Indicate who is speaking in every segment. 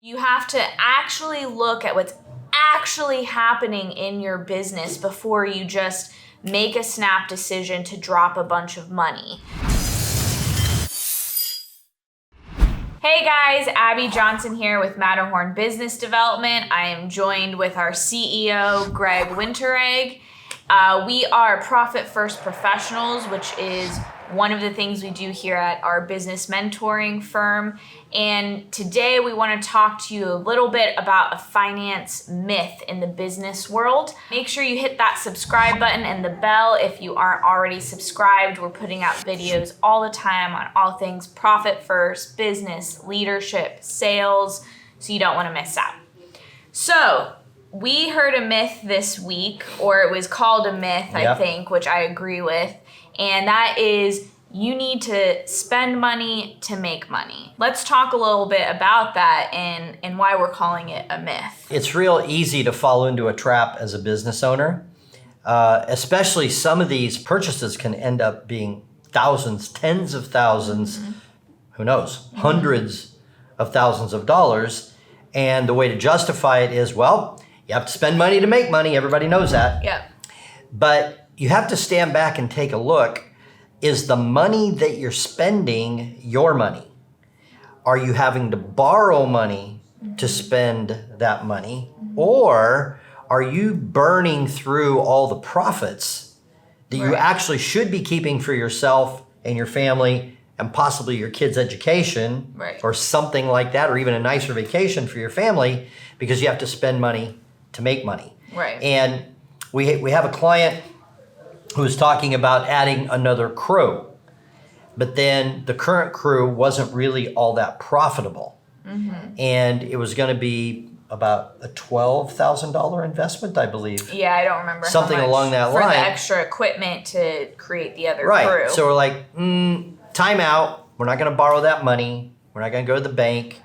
Speaker 1: You have to actually look at what's actually happening in your business before you just make a snap decision to drop a bunch of money. Hey guys, Abby Johnson here with Matterhorn Business Development. I am joined with our CEO, Greg Winteregg. We are Profit First Professionals, which is one of the things we do here at our business mentoring firm. And today we want to talk to you a little bit about a finance myth in the business world. Make sure you hit that subscribe button and the bell if you aren't already subscribed. We're putting out videos all the time on all things profit first, business, leadership, sales, so you don't want to miss out. So we heard a myth this week, or it was called a myth, I think, which I agree with. And that is, you need to spend money to make money. Let's talk a little bit about that and why we're calling it a myth.
Speaker 2: It's real easy to fall into a trap as a business owner. Especially some of these purchases can end up being thousands, tens of thousands, who knows, hundreds of thousands of dollars. And the way to justify it is, well, you have to spend money to make money. Everybody knows that.
Speaker 1: Yeah.
Speaker 2: But you have to stand back and take a look. Is the money that you're spending your money? Are you having to borrow money to spend that money? Or are you burning through all the profits that you actually should be keeping for yourself and your family and possibly your kids' education or something like that, or even a nicer vacation for your family, because you have to spend money to make money? And we have a client who was talking about adding another crew, but then the current crew wasn't really all that profitable. And it was going to be about a $12,000 investment, I believe.
Speaker 1: Yeah, I don't remember.
Speaker 2: Something
Speaker 1: how much
Speaker 2: along that
Speaker 1: for
Speaker 2: line.
Speaker 1: the extra equipment to create the other crew.
Speaker 2: So we're like, time out. We're not going to borrow that money. We're not going to go to the bank.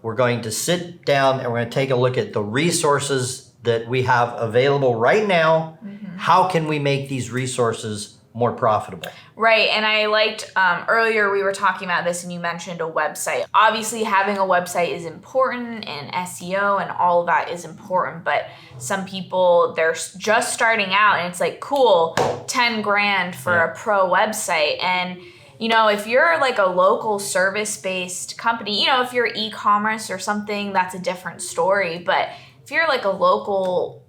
Speaker 2: We're going to sit down and we're going to take a look at the resources that we have available right now. How can we make these resources more profitable?
Speaker 1: Right, and I liked, earlier we were talking about this and you mentioned a website. Obviously having a website is important, and SEO and all of that is important, but some people, they're just starting out and it's like, cool, 10 grand for a pro website. And you know, if you're like a local service-based company, you know, if you're e-commerce or something, that's a different story. But if you're like a local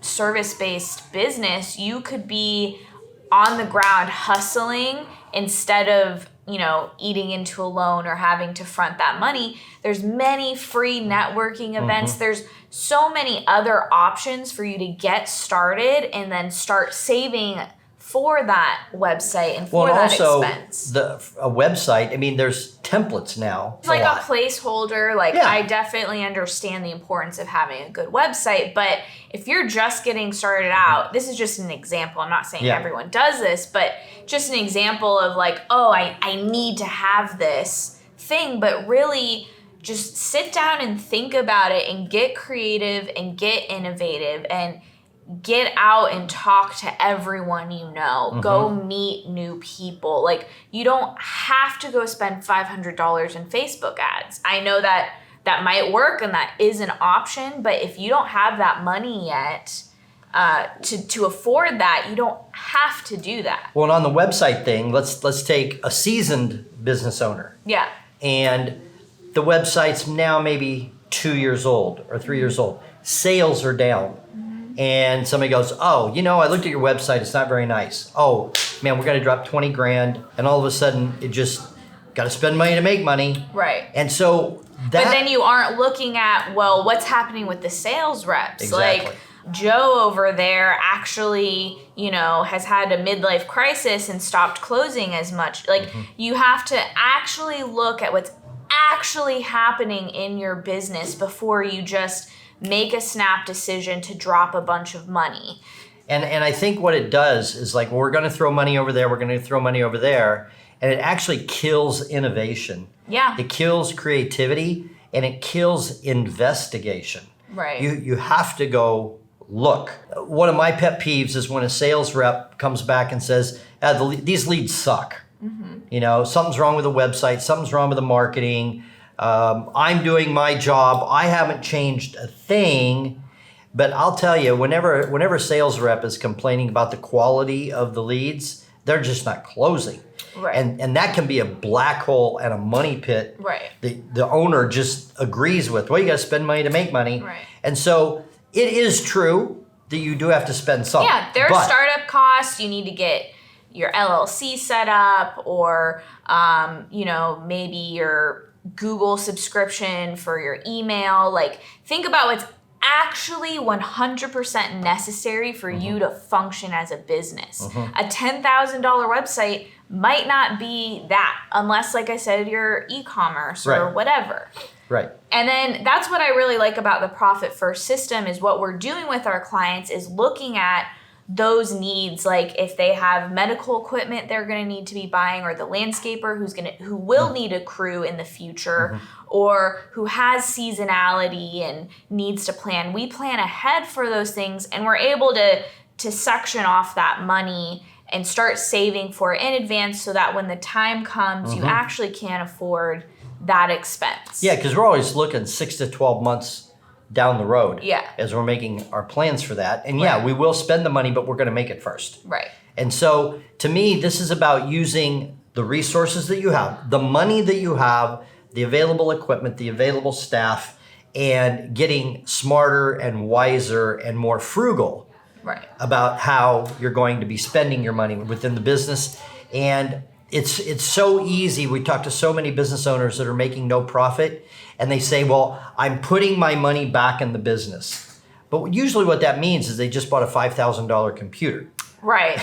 Speaker 1: service-based business, you could be on the ground hustling instead of, you know, eating into a loan or having to front that money. There's many free networking events. There's so many other options for you to get started and then start saving for that website and for that expense.
Speaker 2: A website, I mean, there's templates now.
Speaker 1: It's like a placeholder. Like, I definitely understand the importance of having a good website, but if you're just getting started out, this is just an example. I'm not saying everyone does this, but just an example of like, oh, I need to have this thing, but really just sit down and think about it and get creative and get innovative and get out and talk to everyone you know. Go meet new people. Like, you don't have to go spend $500 in Facebook ads. I know that that might work and that is an option, but if you don't have that money yet to afford that, you don't have to do that.
Speaker 2: Well, and on the website thing, let's take a seasoned business owner.
Speaker 1: Yeah.
Speaker 2: And the website's now maybe 2 years old or 3 years old. Sales are down. And somebody goes, oh, you know, I looked at your website. It's not very nice. Oh, man, we're going to drop 20 grand. And all of a sudden, it just got to spend money to make money.
Speaker 1: Right.
Speaker 2: And so that...
Speaker 1: But then you aren't looking at, well, what's happening with the sales reps?
Speaker 2: Exactly.
Speaker 1: Like, Joe over there actually, you know, has had a midlife crisis and stopped closing as much. Like, you have to actually look at what's actually happening in your business before you just make a snap decision to drop a bunch of money.
Speaker 2: And I think what it does is, like, we're going to throw money over there, we're going to throw money over there, and it actually kills innovation.
Speaker 1: Yeah.
Speaker 2: It kills creativity, and it kills investigation.
Speaker 1: Right.
Speaker 2: You have to go look. One of my pet peeves is when a sales rep comes back and says, these leads suck. You know, something's wrong with the website, something's wrong with the marketing. I'm doing my job. I haven't changed a thing. But I'll tell you, whenever a sales rep is complaining about the quality of the leads, they're just not closing.
Speaker 1: Right.
Speaker 2: And that can be a black hole and a money pit.
Speaker 1: Right.
Speaker 2: The owner just agrees with, well, you got to spend money to make money.
Speaker 1: Right.
Speaker 2: And so it is true that you do have to spend something.
Speaker 1: Yeah, there are startup costs. You need to get your LLC set up, or maybe your Google subscription for your email. Like, think about what's actually 100% necessary for you to function as a business. A $10,000 website might not be that, unless, like I said, you're e-commerce or whatever.
Speaker 2: Right.
Speaker 1: And then that's what I really like about the Profit First system, is what we're doing with our clients is looking at those needs. Like, if they have medical equipment they're going to need to be buying, or the landscaper who will need a crew in the future, or who has seasonality and needs to plan. We plan ahead for those things, and we're able to section off that money and start saving for it in advance, so that when the time comes, you actually can afford that expense.
Speaker 2: Yeah, because we're always looking 6 to 12 months down the road.
Speaker 1: Yeah.
Speaker 2: As we're making our plans for that. And yeah, we will spend the money, but we're going to make it first.
Speaker 1: Right.
Speaker 2: And so to me, this is about using the resources that you have, the money that you have, the available equipment, the available staff, and getting smarter and wiser and more frugal about how you're going to be spending your money within the business. And it's so easy. We talk to so many business owners that are making no profit, and they say, well, I'm putting my money back in the business. But usually what that means is they just bought a $5,000 computer.
Speaker 1: Right.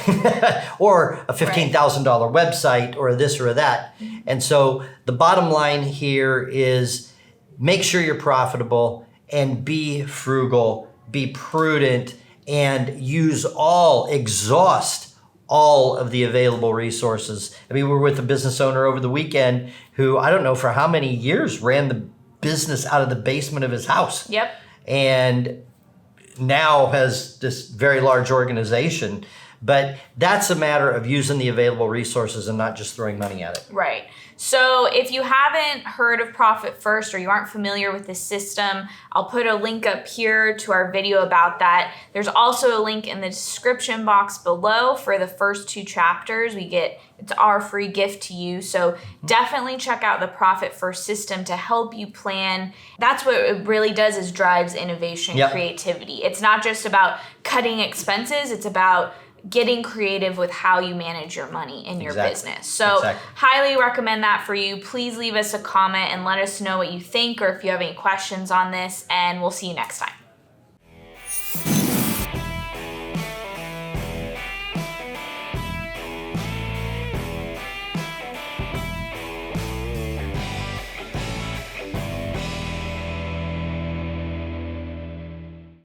Speaker 2: Or a $15,000 website, or this or that. And so the bottom line here is make sure you're profitable, and be frugal, be prudent, and exhaust all of the available resources. I mean, we were with a business owner over the weekend who, I don't know for how many years, ran the business out of the basement of his house.
Speaker 1: Yep.
Speaker 2: And now has this very large organization. But that's a matter of using the available resources and not just throwing money at it.
Speaker 1: Right. So if you haven't heard of Profit First, or you aren't familiar with the system, I'll put a link up here to our video about that. There's also a link in the description box below for the first 2 chapters. It's our free gift to you. So definitely check out the Profit First system to help you plan. That's what it really does, is drives innovation, creativity. It's not just about cutting expenses. It's about getting creative with how you manage your money in your business. So highly recommend that for you. Please leave us a comment and let us know what you think, or if you have any questions on this, and we'll see you next time.